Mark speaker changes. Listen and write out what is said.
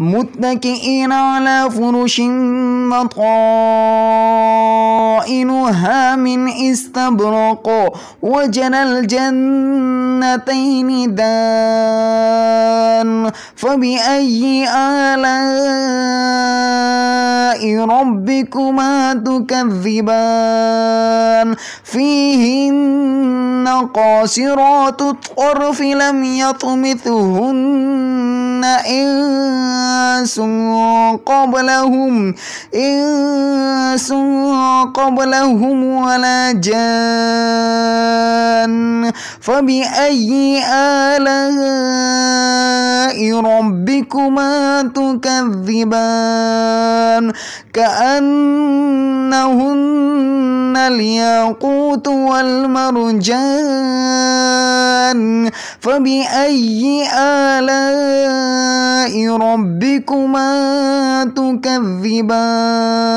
Speaker 1: متكئين على فرش بطائنها من استبرق وجنى الجنتين دان فبأي آلاء ربكما تكذبان فيهن قاصرات الطرف لم يطمثهن إنس قبلهم ولا جان فبأي آلاء ربكما تكذبان كأنهن الياقوت والمرجان فبأي آلاء ربكما تكذبان.